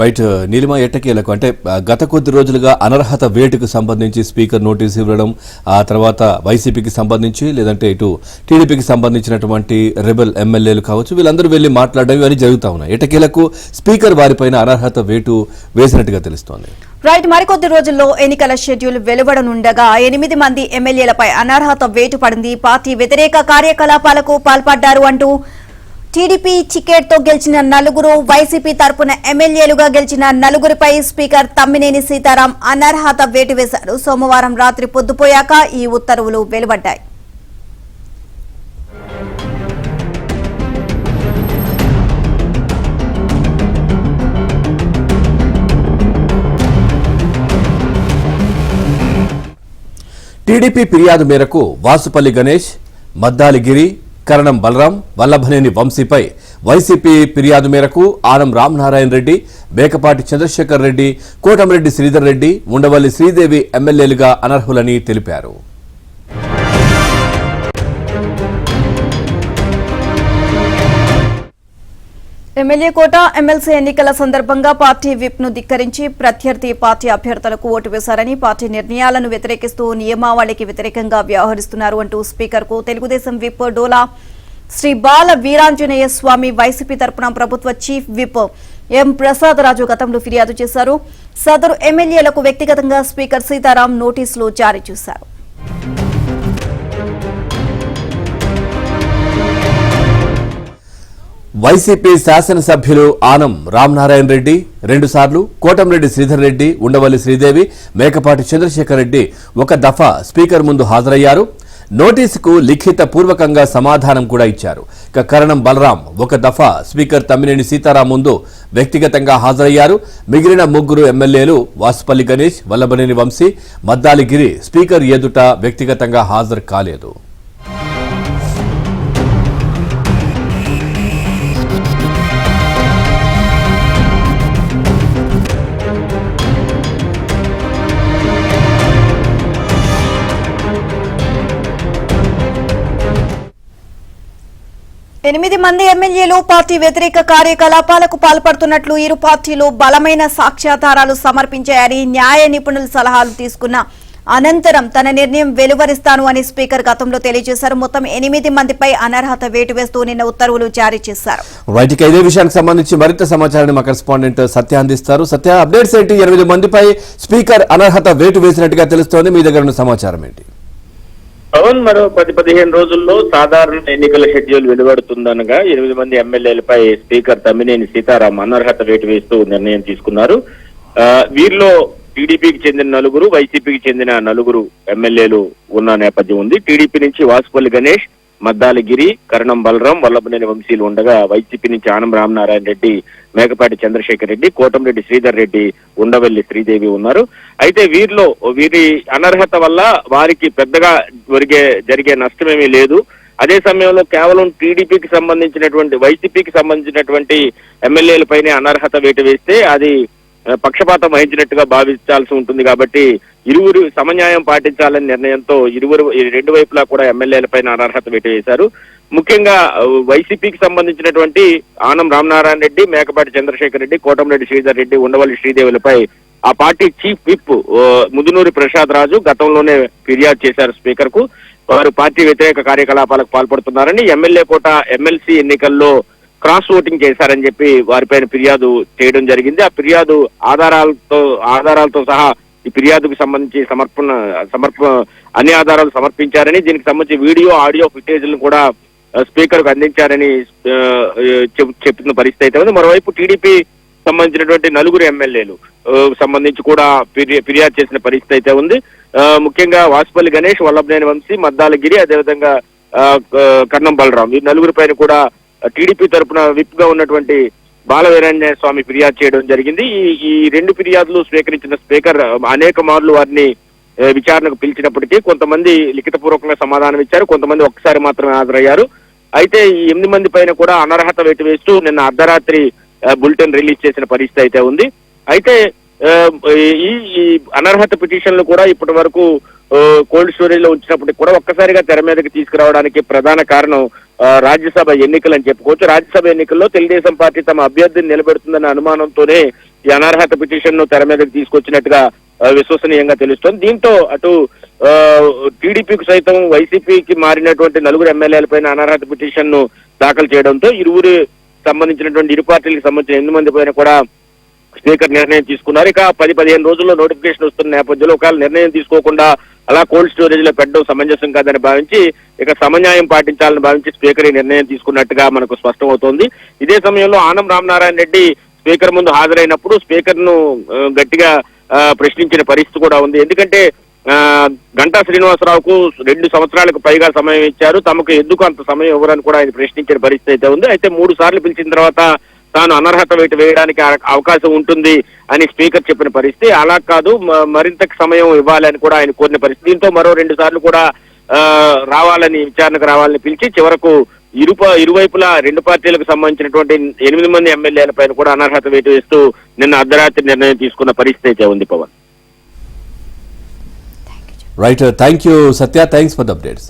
Right Neelima ఎట్టకేలకు అంటే గత కొద్ది రోజులుగా అనర్హత వేటుకు సంబంధించి స్పీకర్ నోటీసు ఇవ్వడం, ఆ తర్వాత వైసీపీకి సంబంధించి లేదంటే ఇటు టీడీపీకి సంబంధించినటువంటి రెబెల్ ఎమ్మెల్యేలు కావచ్చు, వీళ్ళందరూ వెళ్లి మాట్లాడడం ఇవన్నీ జరుగుతూ ఉన్నాయి. ఎట్టకేలకు స్పీకర్ వారిపైన అనర్హత వేటు వేసినట్టుగా తెలుస్తోంది. రైట్, మరికొద్ది రోజుల్లో ఎన్నికల షెడ్యూల్ వెలువడనుండగా 8 మంది ఎమ్మెల్యేలపై అనర్హత వేటు పడింది. పార్టీ వ్యతిరేక కార్యకలాపాలకు పాల్పడ్డారు అంటూ టీడీపీ టికెట్ తో గెలిచిన 4, వైసీపీ తరపున ఎమ్మెల్యేలుగా గెలిచిన 4పై స్పీకర్ తమ్మినేని సీతారాం అనర్హత వేటు వేశారు. సోమవారం రాత్రి పొద్దుపోయాక ఈ ఉత్తర్వులు వెలువడ్డాయి. టీడీపీ ఫిర్యాదు మేరకు వాసుపల్లి గణేష్, మద్దాలి గిరి, కరణం బలరాం, వల్లభనేని వంశీపై వైసీపీ ఫిర్యాదు మేరకు ఆనం రామనారాయణ రెడ్డి, మేకపాటి చంద్రశేఖర్ రెడ్డి, కోటమిరెడ్డి శ్రీధర్ రెడ్డి, ఉండవల్లి శ్రీదేవి ఎమ్మెల్యేలుగా అనర్హులని తెలిపారు. ఎమ్మెల్యే కోట, ఎమ్మెల్సీ ఎన్నికల సందర్భంగా పార్టీ విప్ ను ధిక్కరించి ప్రత్యర్థి పార్టీ అభ్యర్థులకు ఓటు వేశారని, పార్టీ నిర్ణయాలను వ్యతిరేకిస్తూ నియమావళికి వ్యతిరేకంగా వ్యవహరిస్తున్నారు అంటూ స్పీకర్ కు తెలుగుదేశం విప్ డోలా శ్రీ బాల వీరాంజనేయ స్వామి, వైసీపీ తరపున ప్రభుత్వ చీఫ్ విప్ ఎం ప్రసాద్ రాజు గతంలో ఫిర్యాదు చేశారు. సదరు ఎమ్మెల్యేలకు వ్యక్తిగతంగా స్పీకర్ సీతారాం నోటీసులు జారీ చేశారు. వైసీపీ శాసనసభ్యులు ఆనం రామనారాయణ రెడ్డి 2 సార్లు, కోటమిరెడ్డి శ్రీధర్ రెడ్డి, ఉండవల్లి శ్రీదేవి, మేకపాటి చంద్రశేఖర్ రెడ్డి ఒక దఫా స్పీకర్ ముందు హాజరయ్యారు. నోటీసుకు లిఖిత పూర్వకంగా సమాధానం కూడా ఇచ్చారు. ఇక కరణం బలరాం ఒక దఫా స్పీకర్ తమ్మినేని సీతారాం ముందు వ్యక్తిగతంగా హాజరయ్యారు. మిగిలిన 3 ఎమ్మెల్యేలు వాసుపల్లి గణేష్, వల్లభనేని వంశీ, మద్దాలి గిరి స్పీకర్ ఎదుట వ్యక్తిగతంగా హాజరు కాలేదు. ఎనిమిది మంది ఎమ్మెల్యేలు పార్టీ వ్యతిరేక కార్యకలాపాలకు పాల్పడుతున్నట్లు ఇరు పార్టీలు బలమైన సాక్ష్యాధారాలు సమర్పించాయని, న్యాయ నిపుణుల సలహాలు తీసుకున్న అనంతరం తన నిర్ణయం వెలువరిస్తాను అని స్పీకర్ గతంలో తెలియజేశారు. మొత్తం 8 మందిపై అనర్హత వేటు వేస్తూ నిన్న ఉత్తర్వులు జారీ చేశారు. ఇదే విషయానికి సంబంధించి మరింత సమాచారాన్ని మా కరెస్పాండెంట్ సత్య అందిస్తారు. సత్య, అప్డేట్స్ ఏంటి? 8 మందిపై స్పీకర్ అనర్హత వేటు వేసినట్టుగా తెలుస్తోంది. మీ దగ్గర ఉన్న సమాచారం ఏంటి? పవన్, మరో 10-15 రోజుల్లో సాధారణ ఎన్నికల షెడ్యూల్ వెలువడుతుందనగా 8 మంది ఎమ్మెల్యేలపై స్పీకర్ తమ్మినేని సీతారాం అనర్హత వేటు వేస్తూ నిర్ణయం తీసుకున్నారు. వీరిలో టీడీపీకి చెందిన 4, వైసీపీకి చెందిన 4 ఎమ్మెల్యేలు ఉన్న నేపథ్యం ఉంది. టీడీపీ నుంచి వాసుపల్లి గణేష్, మద్దాలి గిరి, కరణం బలరాం, వల్లభనేని వంశీలు ఉండగా, వైసీపీ నుంచి ఆనం రామనారాయణ రెడ్డి, మేకపాటి చంద్రశేఖర్ రెడ్డి, కోటమిరెడ్డి శ్రీధర్ రెడ్డి, ఉండవల్లి శ్రీదేవి ఉన్నారు. అయితే వీరి అనర్హత వల్ల వారికి పెద్దగా జరిగే నష్టమేమీ లేదు. అదే సమయంలో కేవలం టీడీపీకి సంబంధించినటువంటి, వైసీపీకి సంబంధించినటువంటి ఎమ్మెల్యేలపైనే అనర్హత వేటు వేస్తే అది పక్షపాతం వహించినట్టుగా భావించాల్సి ఉంటుంది. కాబట్టి ఇరువురు సమన్యాయం పాటించాలని నిర్ణయంతో 2 వైపులా కూడా ఎమ్మెల్యేలపైన అనర్హత వేటు వేశారు. ముఖ్యంగా వైసీపీకి సంబంధించినటువంటి ఆనం రామనారాయణ రెడ్డి, మేకపాటి చంద్రశేఖర్ రెడ్డి, కోటమిరెడ్డి శ్రీధర్ రెడ్డి, ఉండవల్లి శ్రీదేవులపై ఆ party chief whip Mudunuri Prasad Raju గతంలోనే ఫిర్యాదు చేశారు స్పీకర్ కు. వారు పార్టీ వ్యతిరేక కార్యకలాపాలకు పాల్పడుతున్నారని, ఎమ్మెల్యే కోట, ఎమ్మెల్సీ ఎన్నికల్లో క్రాస్ ఓటింగ్ చేశారని చెప్పి వారిపైన ఫిర్యాదు చేయడం జరిగింది. ఆ ఫిర్యాదు ఆధారాలతో సహా ఈ ఫిర్యాదుకు సంబంధించి అన్ని ఆధారాలు సమర్పించారని, దీనికి సంబంధించి వీడియో, ఆడియో ఫుటేజ్లను కూడా స్పీకర్ కు అందించారని చెప్తున్న పరిస్థితి అయితే ఉంది. మరోవైపు టీడీపీ సంబంధించినటువంటి 4 ఎమ్మెల్యేలు సంబంధించి కూడా ఫిర్యాదు చేసిన పరిస్థితి అయితే ఉంది. ముఖ్యంగా వాసుపల్లి గణేష్, వల్లభనేని వంశీ, మద్దాలి గిరి, అదేవిధంగా కరణం బలరాం, ఈ 4 పైన కూడా టీడీపీ తరపున విప్ గా ఉన్నటువంటి బాల వీరాంజనేయ స్వామి ఫిర్యాదు చేయడం జరిగింది. ఈ 2 ఫిర్యాదులు స్వీకరించిన స్పీకర్ అనేక మార్లు వారిని విచారణకు పిలిచినప్పటికీ కొంతమంది లిఖితపూర్వకంగా సమాధానం ఇచ్చారు, కొంతమంది ఒక్కసారి మాత్రమే హాజరయ్యారు. అయితే ఈ 8 మంది పైన కూడా అనర్హత వేటు వేస్తూ నిన్న అర్ధరాత్రి బులెటిన్ రిలీజ్ చేసిన పరిస్థితి అయితే ఉంది. అయితే ఈ అనర్హత పిటిషన్లు కూడా ఇప్పటి వరకు కోల్డ్ స్టోరేజ్ లో ఉంచినప్పటికీ కూడా ఒక్కసారిగా తెర మీదకి తీసుకురావడానికి ప్రధాన కారణం రాజ్యసభ ఎన్నికలు అని చెప్పుకోవచ్చు. రాజ్యసభ ఎన్నికల్లో తెలుగుదేశం పార్టీ తమ అభ్యర్థిని నిలబెడుతుందన్న అనుమానంతోనే ఈ అనర్హత పిటిషన్ ను తెర మీదకి తీసుకొచ్చినట్టుగా విశ్వసనీయంగా తెలుస్తోంది. దీంతో అటు టీడీపీకి సైతం వైసీపీకి మారినటువంటి నలుగురు ఎమ్మెల్యేలపైన అనర్హత పిటిషన్ ను దాఖలు చేయడంతో ఇరువురు సంబంధించినటువంటి ఇరు పార్టీలకు సంబంధించిన 8 మంది పైన కూడా స్పీకర్ నిర్ణయం తీసుకున్నారు. ఇక 10-15 రోజుల్లో నోటిఫికేషన్ వస్తున్న నేపథ్యంలో ఒకవేళ నిర్ణయం తీసుకోకుండా అలా కోల్డ్ స్టోరేజ్ లో పెట్టడం సమంజసం కాదని భావించి ఇక సమన్యాయం పాటించాలని భావించి స్పీకర్ ఈ నిర్ణయం తీసుకున్నట్టుగా మనకు స్పష్టం అవుతోంది. ఇదే సమయంలో ఆనం రామనారాయణ రెడ్డి స్పీకర్ ముందు హాజరైనప్పుడు స్పీకర్ ను గట్టిగా ప్రశ్నించిన పరిస్థితి కూడా ఉంది. ఎందుకంటే గంటా శ్రీనివాసరావుకు 2 సంవత్సరాలకు పైగా సమయం ఇచ్చారు, తమకు ఎందుకు అంత సమయం ఇవ్వరని కూడా ఆయన ప్రశ్నించిన పరిస్థితి అయితే ఉంది. అయితే 3 సార్లు పిలిచిన తర్వాత తాను అనర్హత వేటు వేయడానికి అవకాశం ఉంటుంది అని స్పీకర్ చెప్పిన పరిస్థితి. అలా కాదు, మరింత సమయం ఇవ్వాలని కూడా ఆయన కోరిన పరిస్థితి. దీంతో మరో 2 సార్లు కూడా రావాలని విచారణకు రావాలని పిలిచి చివరకు ఇరువైపులా 2 పార్టీలకు సంబంధించినటువంటి 8 మంది ఎమ్మెల్యేల పైన కూడా అనర్హత వేటు వేస్తూ నిన్న అర్ధరాత్రి నిర్ణయం తీసుకున్న పరిస్థితి అయితే ఉంది. Pavan right, thank you Satya, thanks for the updates.